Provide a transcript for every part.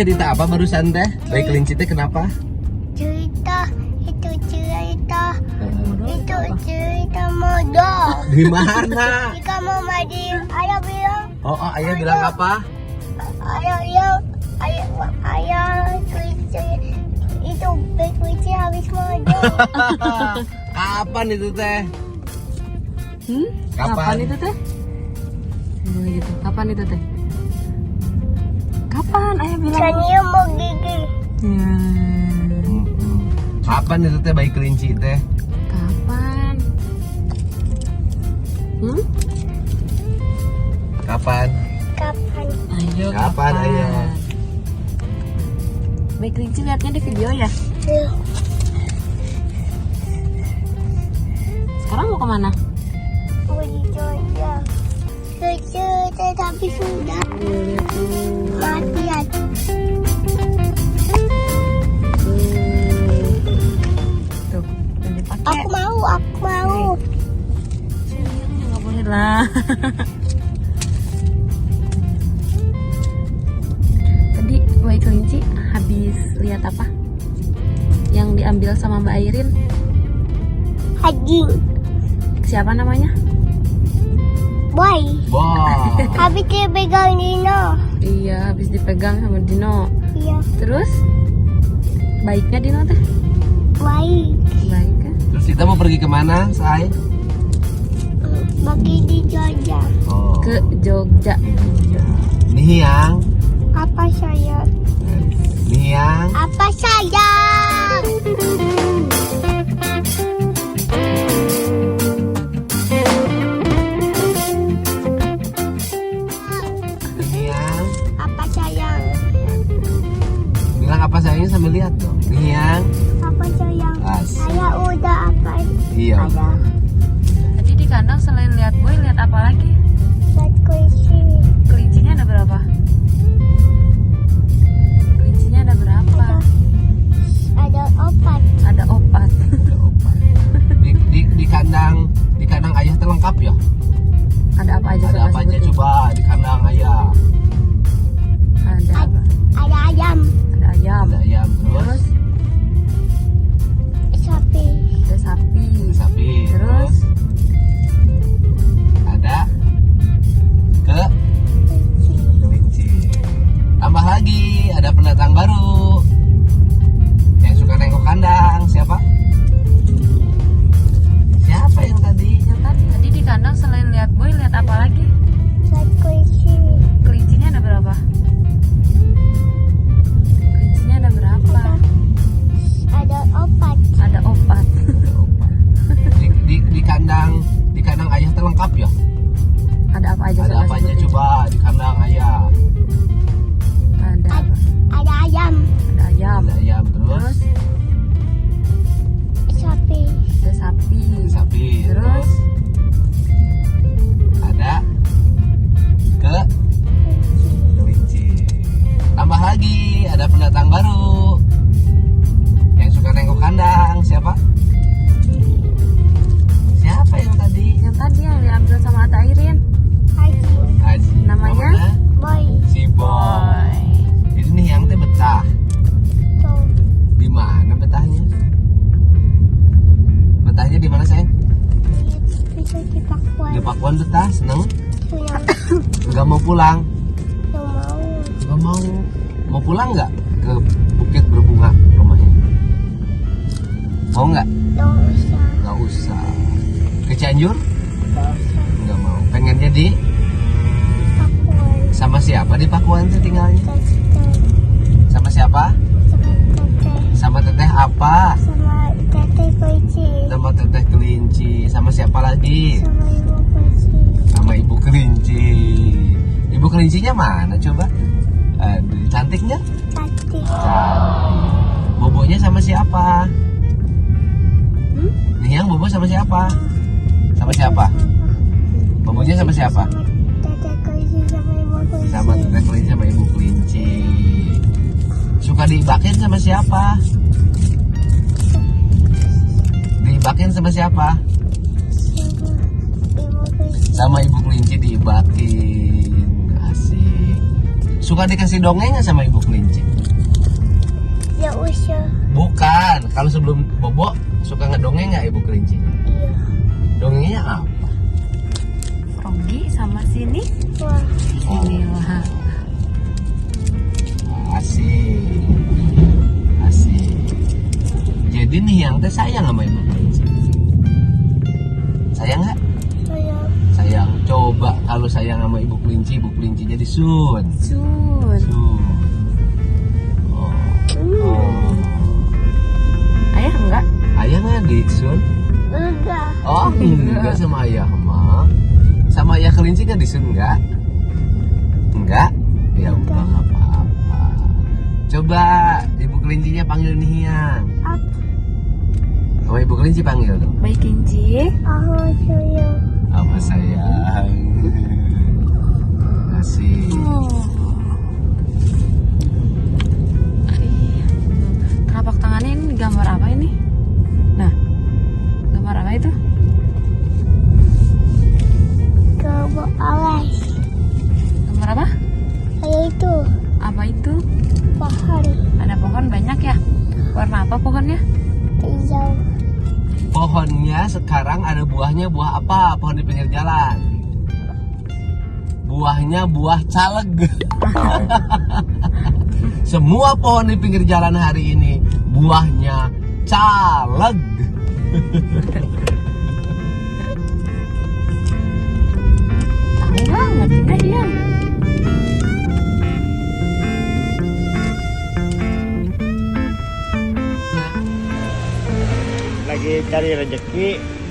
cerita apa barusan teh? Bayi kelinci teh kenapa? Cerita itu cerita modal. Di mana? Jika mau mandi, ayah bilang. Oh, ayah bilang apa? Ayah kelinci itu bayi kelinci habis modal. Kapan itu teh? Kapan itu teh? Gitu. Kapan itu teh? Kapan ayah bilang? Sania mau gigi. Kapan itu teh bayi kelinci teh? Kapan? Kapan? Ayo. Kapan, ayo? Bayi kelinci liatnya di video ya? Sekarang mau kemana? Mau dicoba. Tapi sudah mati ya. Tuh, udah dipakai. Aku mau. Sayangnya nggak boleh lah. Tadi bayi kelinci habis lihat apa? Yang diambil sama Mbak Airin? Haji. Siapa namanya? Boy. Wah. Habis dia pegang Dino. Iya, habis dipegang sama Dino. Iya. Terus baiknya Dino teh? Baik. Baik kan? Terus kita mau pergi kemana, Say? Bagi di Jogja. Oh. Ke Jogja. Nih yang. Apa sayang? Nih yang. Apa sayang? Nih yang. Apa sayang? Bilang apa sayangnya sambil lihat dong. Nih yang. Apa sayang? Asik. Saya udah apa? Iya. Ada. Tadi di kandang selain lihat boy, lihat apa lagi? Lihat kelinci. Kelincinya ada berapa? Kelincinya ada berapa? Ada opat. Ada 4. Di kandang ayah terlengkap ya? Ada apa aja? Ada apa aja sebutin. coba di kandang ayah? Ada apa? Ada ayam. Ada ayam. Ada ayam Terus Sapi. ada sapi. sapi. Terus ada kelinci. Tambah lagi ada pendatang baru yang suka nengok kandang. Siapa? Siapa yang tadi? yang tadi di kandang selain lihat boy, lihat apa lagi? Lihat kelinci. Kelincinya ada berapa? Kelincinya ada berapa? Ada opat. Ada 4. Di kandang ayah terlengkap ya? Ada apa aja? Ada apa aja sebutin. coba di kandang ayah? Ada apa? Ada ayam. Ada ayam. Ada ayam terus Sapi. Ada sapi. sapi. Terus ada kelinci. Tambah lagi ada pendatang baru yang suka nengok kandang. Siapa? Siapa yang tadi? yang tadi yang diambil sama Ata Airin. Haji. Haji. Namanya? Boy. Si Boy. Jadi nih yang teh betah. Tuh. Di mana betahnya? Betahnya di mana sayang? Bisa dipakuan. Di Pakuan betah, seneng? Yang Enggak mau pulang? mau. Enggak mau. Mau pulang nggak ke Bukit Berbunga rumahnya? Mau nggak? Tidak usah. Nggak usah. Ke Cianjur? Tidak usah. Nggak mau. Pengennya di Pakuan. sama siapa di Pakuan sih tinggalnya? Teteh. Sama siapa? Sama teteh. Sama teteh apa? Sama teteh kelinci. Sama teteh kelinci. Sama siapa lagi? Sama ibu kelinci. Sama ibu kelinci. Ibu kelincinya mana coba? Aduh, cantiknya? Cantik. Cantik. Bobonya sama siapa? Nih yang bobo sama siapa? Sama siapa? Bobonya sama siapa? Teteh kelinci sama ibu kelinci. Sama teteh kelinci sama ibu kelinci. Suka diibakin sama siapa? Diibakin sama siapa? Ibu kelinci. Sama ibu kelinci diibakin. Asik. Suka dikasih dongeng nggak sama ibu kelinci? Ya usah. Bukan, kalau sebelum bobo suka ngedongeng nggak ibu kelinci? Iya. Dongengnya apa? Froggy sama sini. Wah. Sini wah. Asik. Asik. Jadi nih yang teh sayang sama ibu kelinci. Sayang nggak? Saya. Sayang. Coba kalau sayang sama ibu kelinci jadi sun. Sun. Sun. Oh. Oh. Ayah enggak? Ayah nggak di sun? Enggak. Oh, enggak sama ayah mah. Sama ayah kelinci kan di sun enggak? Enggak? Ya udah nggak apa-apa. Coba ibu kelincinya panggil nih yang. Apa? Sama ibu kelinci panggil dong. Baik kelinci. Aku sayang. Apa sayang? Asik. Oh. Telapak tangannya ini gambar apa ini? Nah, gambar apa itu? Coba alas. Gambar apa? Saya itu Apa itu? pohon Ada pohon banyak ya? Warna apa pohonnya? hijau. Pohonnya sekarang ada buahnya. Buah apa? Pohon di pinggir jalan. Buahnya buah caleg. Semua pohon di pinggir jalan hari ini buahnya caleg. Tahu banget deh ya. Lagi cari rezeki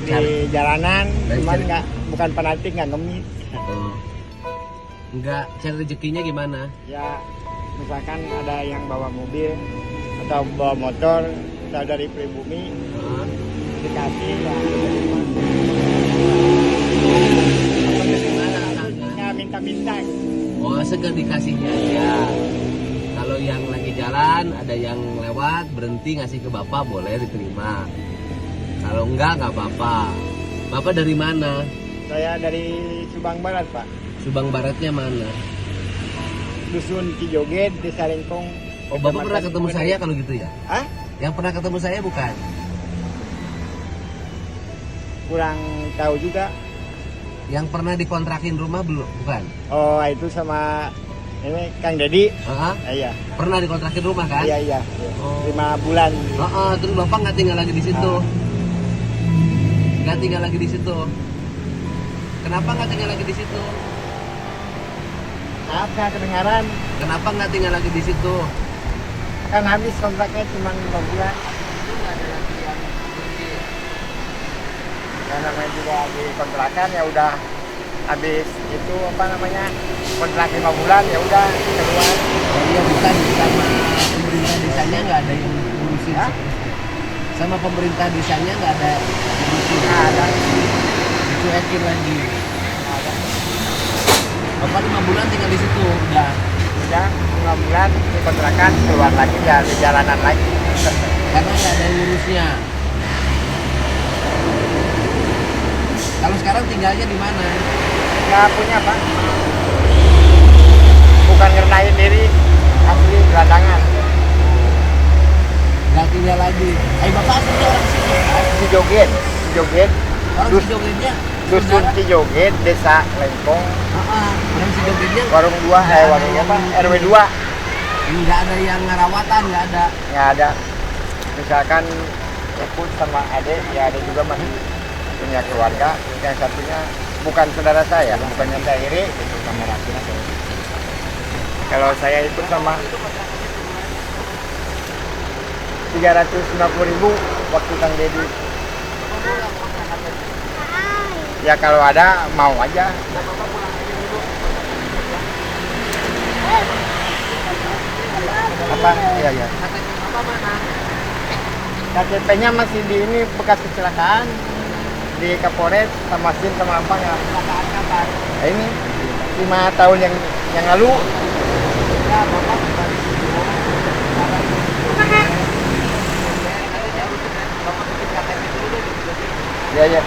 di jalanan, Lagi cuman cari- bukan fanatik, nggak ngemis. Enggak, cari rezekinya gimana? Ya misalkan ada yang bawa mobil atau bawa motor atau dari pribumi Hah? dikasih ya. Ya minta-minta. Oh, segan dikasihnya ya. Kalau yang lagi jalan, ada yang lewat, berhenti ngasih ke bapak, boleh diterima. Kalau enggak, nggak apa-apa. Bapak dari mana? Saya dari Subang Barat, Pak. Subang Baratnya mana? Dusun Cijoget, Desa Lengkong. Oh, bapak pernah ketemu saya kalau gitu ya? Hah? Yang pernah ketemu saya bukan? Kurang tahu juga. Yang pernah dikontrakin rumah belum? Bukan? Oh, itu sama ini Kang Dedi. Heeh. Iya. Pernah dikontrakin rumah kan? Iya, iya. Oh. 5 bulan. Heeh, terus bapak nggak tinggal lagi di situ? Ah. Nggak tinggal lagi di situ? Kenapa nggak tinggal lagi di situ? Maaf, nggak kedengaran. Kenapa nggak tinggal lagi di situ? Kan habis kontraknya cuma 5 bulan. Karena namanya juga di kontrakan ya udah habis itu apa namanya kontrak 5 bulan ya udah keluar. Oh iya, bukan sama pemerintah desanya nggak ada yang ngurusin. Hah? Sama pemerintah desanya nggak ada yang ngurusin. Nggak ada. Dicuekin lagi. Nggak ada. Bapak 5 bulan tinggal di situ, udah. Udah 5 bulan di kontrakan keluar lagi ya di jalanan lagi. Karena nggak ada yang ngurusnya. Kalau sekarang tinggalnya di mana? Nggak punya Pak. Bukan ngerendahin diri, asli gelandangan. Nggak tinggal lagi. Bapak aslinya orang sini kan? Cijoget, Cijoget, Orang Dus- Cijogetnya. Dusun Cijoget, Desa Lengkong, Orang Cijogetnya warung 2, warung apa? RW 2. nggak ada yang ngerawatan, nggak ada. Nggak ada. Misalkan ikut sama adik, ya ada juga masih punya keluarga. Yang satunya bukan saudara saya, bukannya saya iri, itu sama laki-laki. Kalau saya ikut sama 350.000 waktu Kang Dedi. Ya kalau ada mau aja. Apa? Iya ya. KTP-nya masih di ini bekas kecelakaan di Kapolres sama SIM sama apa ya? Nah, ini 5 tahun yang lalu. Ya ya.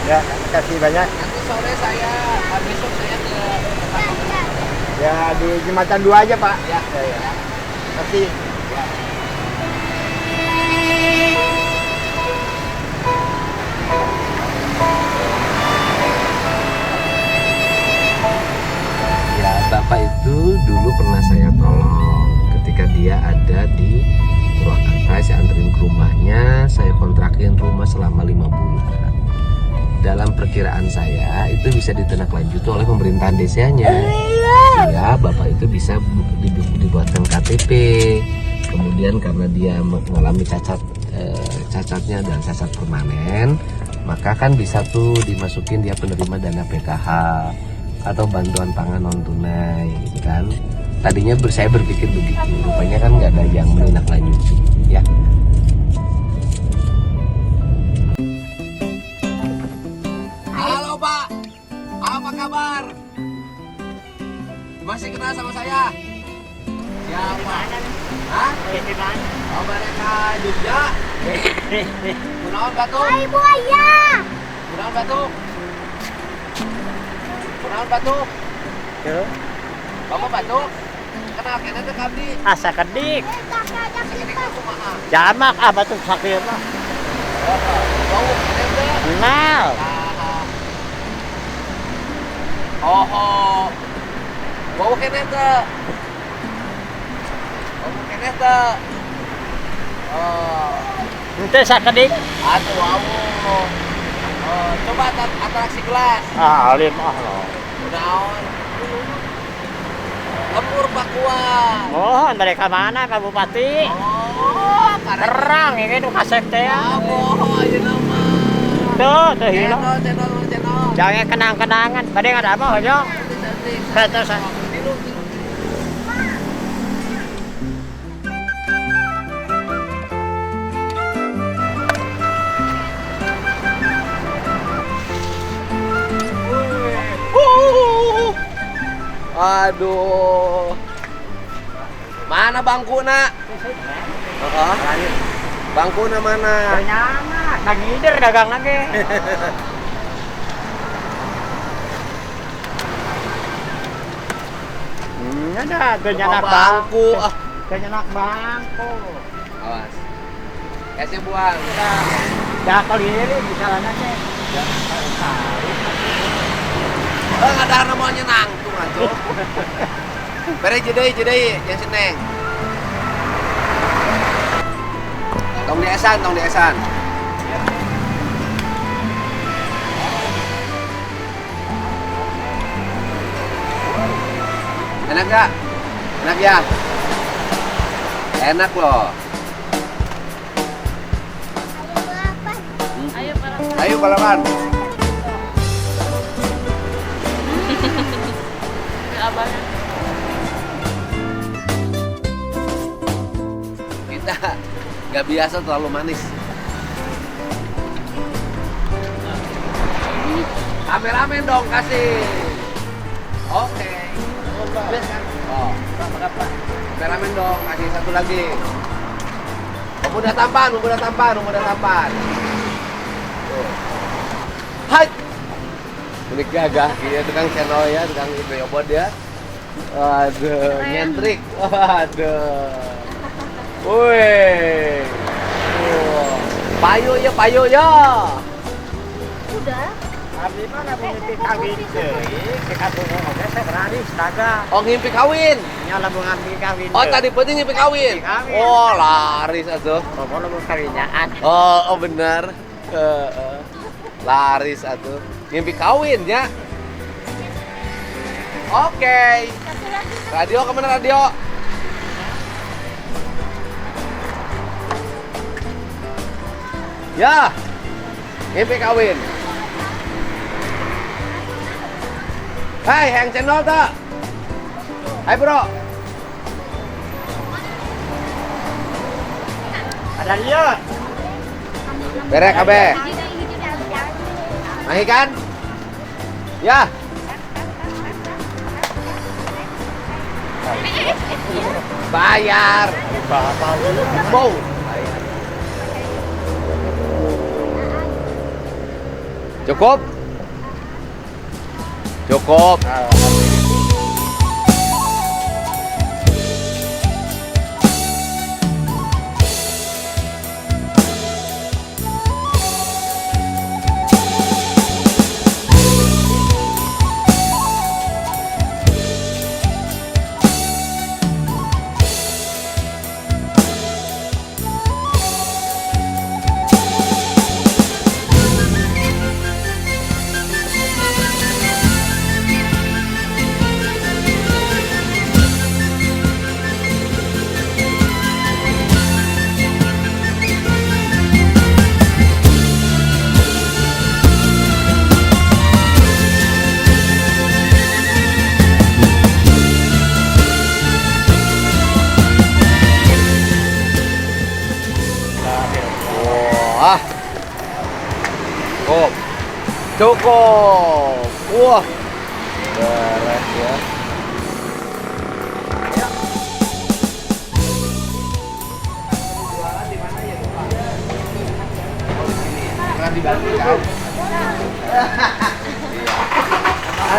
Ya, terima kasih banyak. Nanti sore saya, besok saya ke Ya di Jembatan 2 aja Pak. ya. Ya. Terima kasih. Ya, Bapak itu dulu pernah saya tolong ketika dia ada di Purwakarta. Saya anterin ke rumahnya, saya kontrakin rumah selama 5 bulan. Dalam perkiraan saya itu bisa ditindaklanjuti oleh pemerintahan desanya, sehingga Bapak itu bisa dibuatkan KTP. Kemudian karena dia mengalami cacatnya dan cacat permanen, maka kan bisa tuh dimasukin dia penerima dana PKH atau bantuan pangan non tunai gitu kan. Tadinya saya berpikir begitu, rupanya kan nggak ada yang menindaklanjuti ya. Halo Pak, apa kabar? Masih kenal sama saya? Siapa? Hah? Oh, mereka Jogja? Kunaon Batu? Hai buaya. Kunaon Batu? Kunaon Batu? Tuh, Bapak Batu? Kenal kena teh kabdi? asa kedik. Ini kan kumaha? Jamak batu sakit mah. Bau kena teh? Kenal. Oh, bau kena teh? Bau kena teh? Oh, Ente sakedik. atuh wow. Coba atraksi kelas. Alim lo. Kunaon? Lemur Pakuan. Mohon mereka mana Kabupati? Oh, Terang ini nu kasep teh. Oh, ayeuna nama. Tuh hilang. Channel. Jangan kenang-kenangan. Bade ada apa hojo? Kata saya. Aduh. Mana bangkuna? Bangkuna mana? Nyaman, nang ngider dagang lagi. Ada tuh nyanak bangku. Tuh nyanak bangku. Awas. Kasih buang. Dah kali ini bisa nanya. Ada namanya nangtung atuh. Bere jedei yang seneng. Tong diesan. Enak gak? Enak ya? Enak loh. Ayo balapan. Kita nggak biasa terlalu manis. Kameramen dong kasih. Oke. Oh, kameramen dong kasih satu lagi. Pemuda tampan. Hai. Ini gagah, dia tukang channel ya, tukang obot ya. Waduh, nyentrik. Waduh. Woi. Payo ya. Sudah. Abdi mana mengimpi kawin deui, ke katungan oge saya berani astaga. Oh, ngimpi kawin. Nya lamun ngambil kawin. Oh, tadi penting ngimpi kawin. Ngimpi kawin. Oh, laris atuh. Pokoknya lamun kawinyaan. Oh, benar. Laris atuh. Ngimpi kawin ya. Oke. Radio kemana radio? Ya. Ngimpi kawin. Hai, yang channel tak? Hai bro. Ada dia. Berek kabe. Mahi kan? Ya. Bayar. Mau. Cukup? Cukup. Wah. Cukup. Cukup. Wah. Beres ya. Pernah dibantu kan?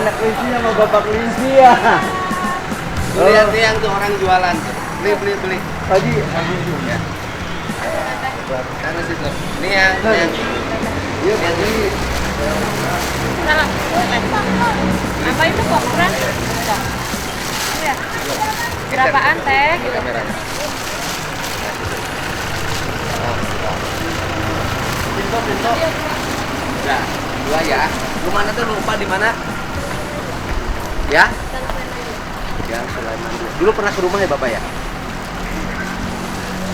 Anak kelinci sama bapak kelinci ya. Lihat nih yang tuh orang jualan tuh. Beli. Haji, Ya. Karena situ. Ini yang iya beli. Apa itu kok murah? Ya. Berapaan teh? Gitu. kamera. Pintu. Nah, 2 ya. Rumah tuh lupa di mana? Ya? Yang Sulaiman. Dulu pernah ke rumah ya Bapak ya?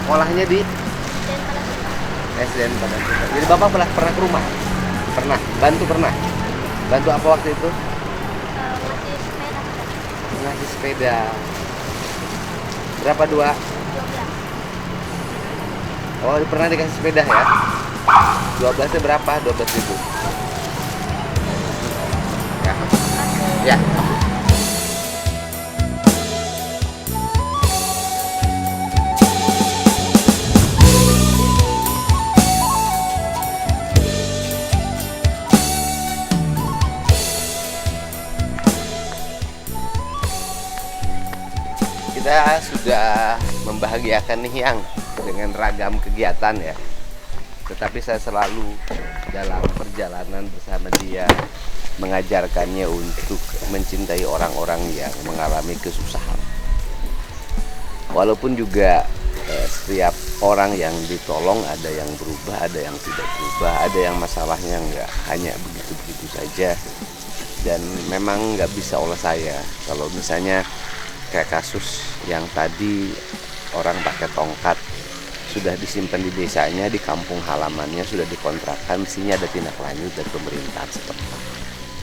Sekolahnya di SDN Padang Sika. Jadi Bapak pernah ke rumah? Pernah. Pernah. Bantu apa waktu itu? Ngasih sepeda. Berapa 2? Oh, pernah dikasih sepeda ya? 12-nya berapa? 12.000. Ya. Ya. Kita sudah membahagiakan nih yang dengan ragam kegiatan ya. Tetapi saya selalu dalam perjalanan bersama dia mengajarkannya untuk mencintai orang-orang yang mengalami kesusahan. Walaupun juga setiap orang yang ditolong ada yang berubah, ada yang tidak berubah, ada yang masalahnya nggak hanya begitu-begitu saja. Dan memang nggak bisa oleh saya. Kalau misalnya kayak kasus yang tadi orang pakai tongkat sudah disimpan di desanya, di kampung halamannya sudah dikontrakkan, mestinya ada tindak lanjut dari pemerintahan setempat.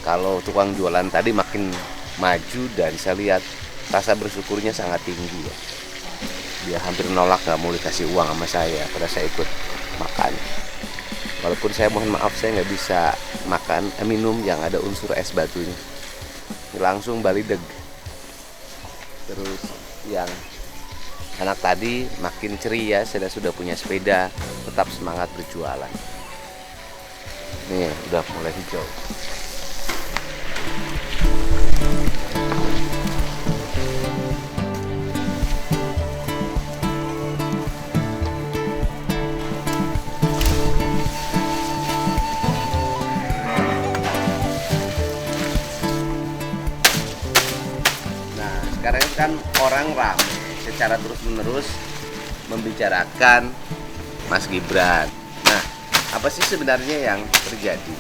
Kalau tukang jualan tadi makin maju dan saya lihat rasa bersyukurnya sangat tinggi ya. Dia hampir nolak nggak mau dikasih uang sama saya pada saya ikut makan. Walaupun saya mohon maaf saya nggak bisa makan minum yang ada unsur es batunya. Langsung balideg. Terus yang anak tadi makin ceria, saya sudah punya sepeda, tetap semangat berjualan. Nih udah mulai hijau. Sekarang kan orang ramai secara terus-menerus membicarakan Mas Gibran. Nah, apa sih sebenarnya yang terjadi?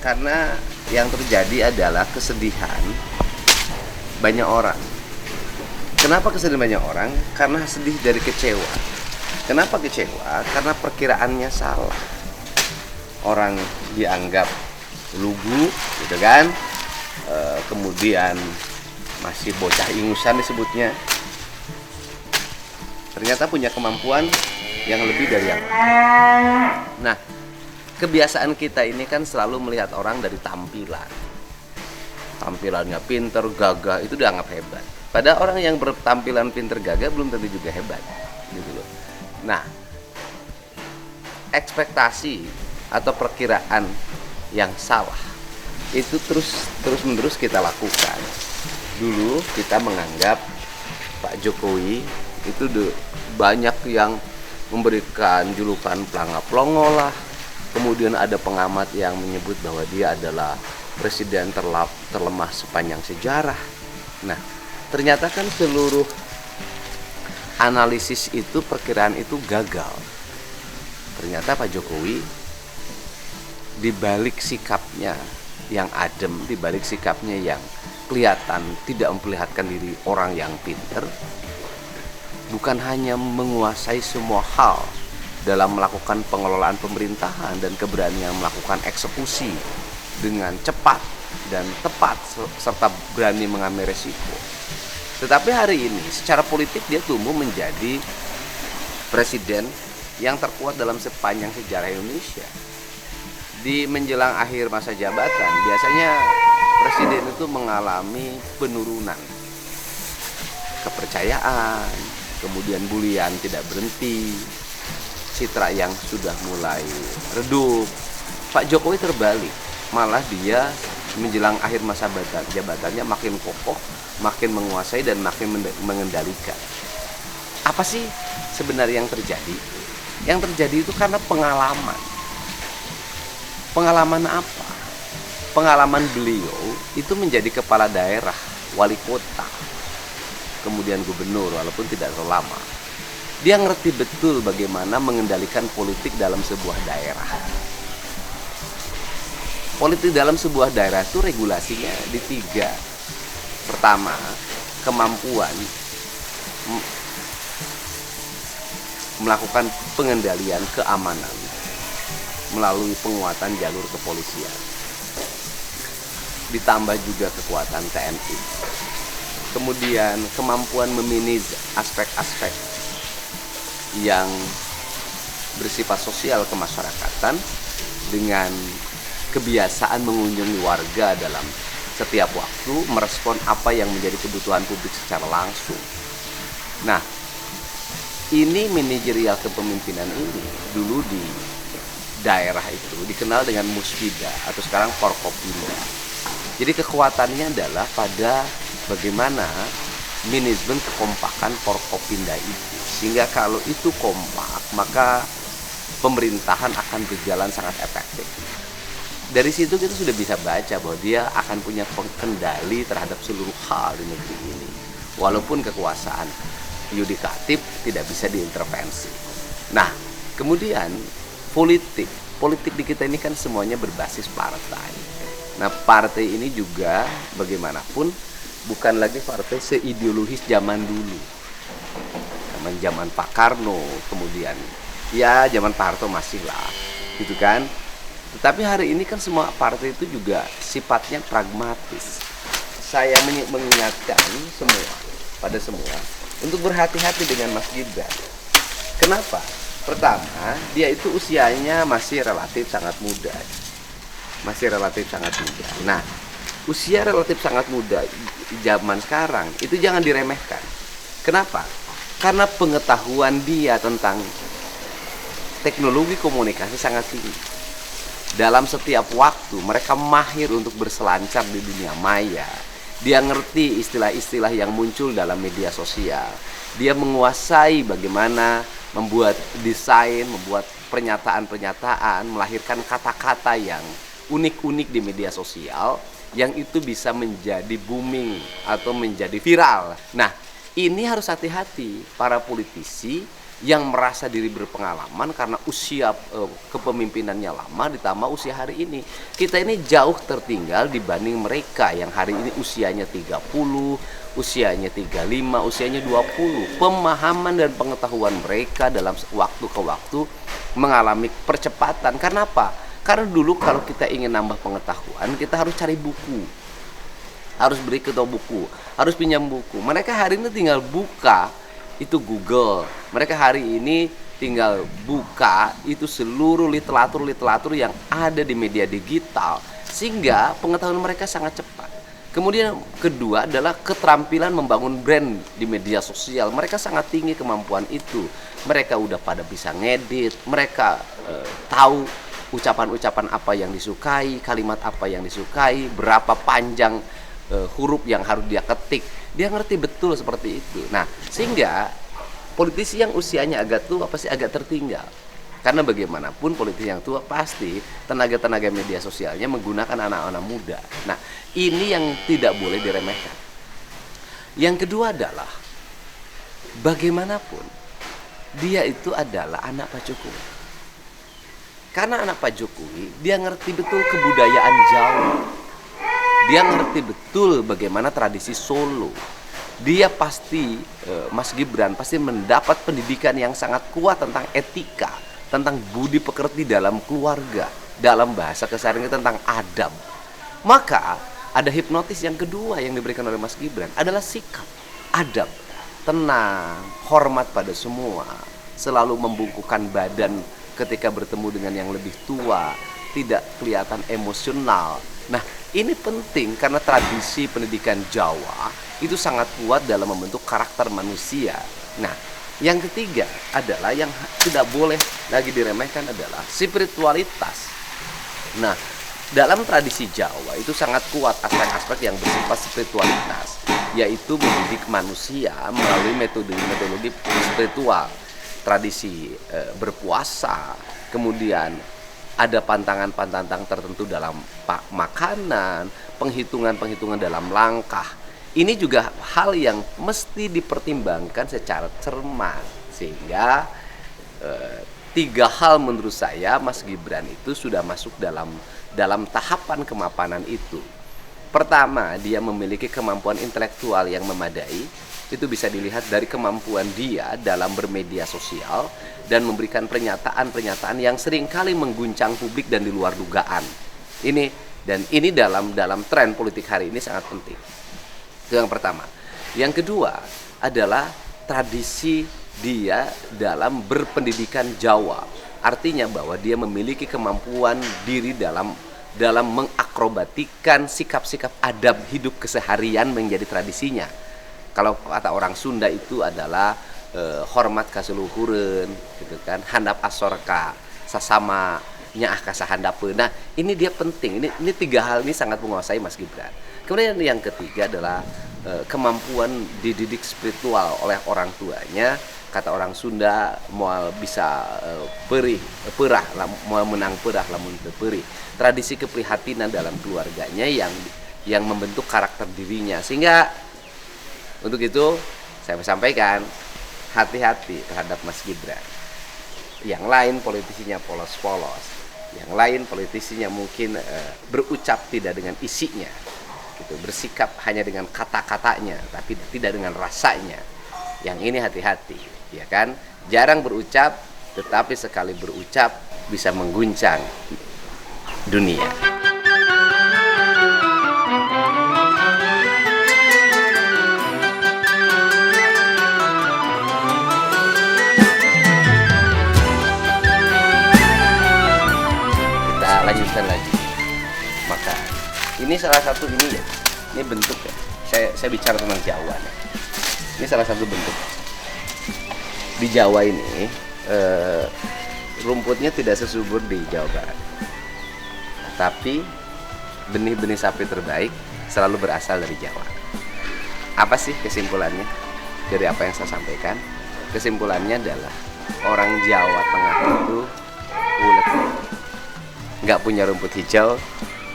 Karena yang terjadi adalah kesedihan banyak orang. Kenapa kesedihan banyak orang? Karena sedih dari kecewa. Kenapa kecewa? Karena perkiraannya salah. Orang dianggap lugu, gitu kan? Kemudian masih bocah ingusan disebutnya, ternyata punya kemampuan yang lebih dari yang lain. Nah, kebiasaan kita ini kan selalu melihat orang dari tampilannya pinter, gagah, itu dianggap hebat. Padahal orang yang bertampilan pinter, gagah belum tentu juga hebat, gitu loh. Nah, ekspektasi atau perkiraan yang salah. Itu terus-menerus kita lakukan. Dulu kita menganggap Pak Jokowi itu banyak yang memberikan julukan pelanga-pelongo lah. Kemudian ada pengamat yang menyebut bahwa dia adalah presiden terlemah sepanjang sejarah. Nah, ternyata kan seluruh analisis itu, perkiraan itu gagal. Ternyata Pak Jokowi dibalik sikapnya yang adem, dibalik sikapnya yang kelihatan tidak memperlihatkan diri orang yang pinter, bukan hanya menguasai semua hal dalam melakukan pengelolaan pemerintahan dan keberanian melakukan eksekusi dengan cepat dan tepat serta berani mengambil resiko. Tetapi hari ini secara politik dia tumbuh menjadi presiden yang terkuat dalam sepanjang sejarah Indonesia. Di menjelang akhir masa jabatan, biasanya presiden itu mengalami penurunan kepercayaan, kemudian bulian tidak berhenti, citra yang sudah mulai redup. Pak Jokowi terbalik, malah dia menjelang akhir masa jabatannya makin kokoh, makin menguasai dan makin mengendalikan. Apa sih sebenarnya yang terjadi? Yang terjadi itu karena pengalaman. Pengalaman apa? Pengalaman beliau itu menjadi kepala daerah, wali kota, kemudian gubernur walaupun tidak terlalu lama. Dia ngerti betul bagaimana mengendalikan politik dalam sebuah daerah. Politik dalam sebuah daerah itu regulasinya di 3. Pertama, kemampuan melakukan pengendalian keamanan melalui penguatan jalur kepolisian. Ditambah juga kekuatan TNI. Kemudian kemampuan memanage aspek-aspek yang bersifat sosial kemasyarakatan dengan kebiasaan mengunjungi warga dalam setiap waktu, merespon apa yang menjadi kebutuhan publik secara langsung. Nah, ini manajerial kepemimpinan ini dulu di daerah itu dikenal dengan Musbida atau sekarang Forkopimda. Jadi kekuatannya adalah pada bagaimana manajemen kekompakan Forkopimda itu. Sehingga kalau itu kompak, maka pemerintahan akan berjalan sangat efektif. Dari situ kita sudah bisa baca bahwa dia akan punya kendali terhadap seluruh hal di negeri ini. Walaupun kekuasaan yudikatif tidak bisa diintervensi. Nah, kemudian politik di kita ini kan semuanya berbasis partai. Nah, partai ini juga bagaimanapun bukan lagi partai seideologis zaman dulu. Zaman Pak Karno, kemudian ya zaman Pak Harto masih lah, gitu kan. Tetapi hari ini kan semua partai itu juga sifatnya pragmatis. Saya mengingatkan pada semua untuk berhati-hati dengan Mas Gibran. Kenapa? Pertama, dia itu usianya masih relatif sangat muda. Nah, usia relatif sangat muda zaman sekarang itu jangan diremehkan. Kenapa? Karena pengetahuan dia tentang teknologi komunikasi sangat tinggi. Dalam setiap waktu mereka mahir untuk berselancar di dunia maya. Dia ngerti istilah-istilah yang muncul dalam media sosial. Dia menguasai bagaimana membuat desain, membuat pernyataan-pernyataan, melahirkan kata-kata yang unik-unik di media sosial yang itu bisa menjadi booming atau menjadi viral. Nah, ini harus hati-hati para politisi yang merasa diri berpengalaman karena usia kepemimpinannya lama ditambah usia hari ini. Kita ini jauh tertinggal dibanding mereka yang hari ini usianya 30, usianya 35, usianya 20. Pemahaman dan pengetahuan mereka dalam waktu ke waktu mengalami percepatan. Karena apa? Karena dulu kalau kita ingin nambah pengetahuan, kita harus cari buku. Harus beri ke buku, harus pinjam buku. Mereka hari ini tinggal buka itu Google. Mereka hari ini tinggal buka itu seluruh literatur yang ada di media digital, sehingga pengetahuan mereka sangat cepat. Kemudian kedua adalah keterampilan membangun brand di media sosial. Mereka sangat tinggi kemampuan itu. Mereka udah pada bisa ngedit, mereka tahu ucapan-ucapan apa yang disukai, kalimat apa yang disukai, berapa panjang huruf yang harus dia ketik. Dia ngerti betul seperti itu. Nah, sehingga politisi yang usianya agak tua pasti agak tertinggal. Karena bagaimanapun politisi yang tua pasti tenaga-tenaga media sosialnya menggunakan anak-anak muda. Nah, ini yang tidak boleh diremehkan. Yang kedua adalah bagaimanapun dia itu adalah anak Pak Jokowi. Karena anak Pak Jokowi, dia ngerti betul kebudayaan Jawa. Dia ngerti betul bagaimana tradisi Solo. Dia pasti, Mas Gibran pasti mendapat pendidikan yang sangat kuat tentang etika, tentang budi pekerti dalam keluarga, dalam bahasa keseharian tentang adab. Maka ada hipnotis yang kedua yang diberikan oleh Mas Gibran adalah sikap, adab, tenang, hormat pada semua, selalu membungkukkan badan ketika bertemu dengan yang lebih tua, tidak kelihatan emosional. Nah, ini penting karena tradisi pendidikan Jawa itu sangat kuat dalam membentuk karakter manusia. Nah, yang ketiga adalah yang tidak boleh lagi diremehkan adalah spiritualitas. Nah, dalam tradisi Jawa itu sangat kuat aspek-aspek yang bersifat spiritualitas, yaitu mendidik manusia melalui metodologi spiritual, tradisi berpuasa, kemudian ada pantangan-pantangan tertentu dalam makanan, penghitungan-penghitungan dalam langkah. Ini juga hal yang mesti dipertimbangkan secara cermat, sehingga 3 hal menurut saya Mas Gibran itu sudah masuk dalam tahapan kemapanan itu. Pertama, dia memiliki kemampuan intelektual yang memadai. Itu bisa dilihat dari kemampuan dia dalam bermedia sosial dan memberikan pernyataan-pernyataan yang seringkali mengguncang publik dan di luar dugaan. Ini dalam tren politik hari ini sangat penting. Itu yang pertama. Yang kedua adalah tradisi dia dalam berpendidikan Jawa. Artinya bahwa dia memiliki kemampuan diri dalam mengakrobatikan sikap-sikap adab hidup keseharian menjadi tradisinya. Kalau kata orang Sunda itu adalah hormat kasuluhureun, gitu kan, handap asorka, sasama nyaah kasahandapeun. Nah, ini dia penting. Ini 3 hal ini sangat menguasai Mas Gibran. Kemudian yang ketiga adalah kemampuan dididik spiritual oleh orang tuanya. Kata orang Sunda, moal bisa perah, moal menang perah lamun teu perih. Tradisi keprihatinan dalam keluarganya yang membentuk karakter dirinya. Sehingga untuk itu saya sampaikan hati-hati terhadap Mas Gibran. Yang lain politisinya polos-polos, yang lain politisinya mungkin berucap tidak dengan isinya, gitu, bersikap hanya dengan kata-katanya, tapi tidak dengan rasanya. Yang ini hati-hati, ya kan? Jarang berucap, tetapi sekali berucap bisa mengguncang dunia. Lanjutkan lagi. Maka ini salah satu ini bentuk ya. Saya bicara tentang Jawa nih. Ini salah satu bentuk. Di Jawa ini rumputnya tidak sesubur di Jawa Barat. Tapi benih-benih sapi terbaik selalu berasal dari Jawa. Apa sih kesimpulannya dari apa yang saya sampaikan? Kesimpulannya adalah orang Jawa Tengah itu ulet. Nggak punya rumput hijau,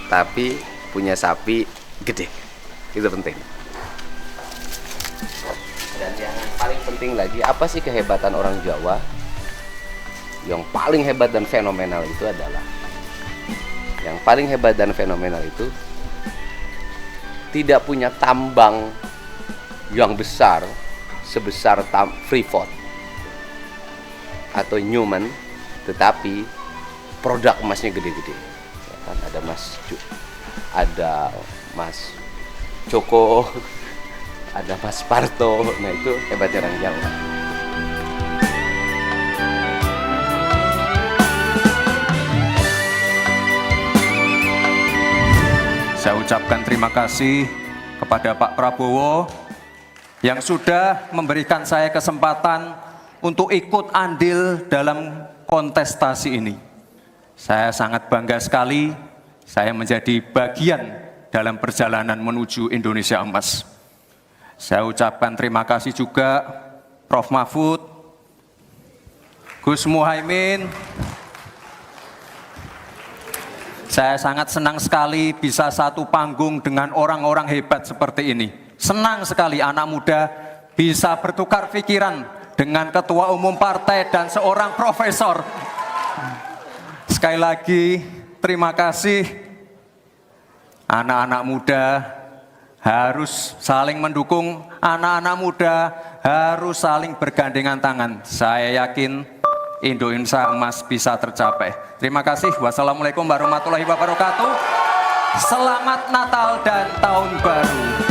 tapi punya sapi gede. Itu penting. Dan yang paling penting lagi, apa sih kehebatan orang Jawa? Yang paling hebat dan fenomenal itu adalah tidak punya tambang yang besar sebesar Freeport atau Newman, tetapi produk emasnya gede-gede, ya kan? Ada Mas Joko, ada Mas Parto. Nah, itu hebatnya orang Jawa. Saya ucapkan terima kasih kepada Pak Prabowo yang sudah memberikan saya kesempatan untuk ikut andil dalam kontestasi ini. Saya sangat bangga sekali saya menjadi bagian dalam perjalanan menuju Indonesia Emas. Saya ucapkan terima kasih juga Prof. Mahfud, Gus Muhaimin. Saya sangat senang sekali bisa satu panggung dengan orang-orang hebat seperti ini. Senang sekali anak muda bisa bertukar pikiran dengan ketua umum partai dan seorang profesor. Sekali lagi, terima kasih. Anak-anak muda harus saling mendukung, anak-anak muda harus saling bergandengan tangan. Saya yakin Indonesia Emas bisa tercapai. Terima kasih. Wassalamualaikum warahmatullahi wabarakatuh. Selamat Natal dan Tahun Baru.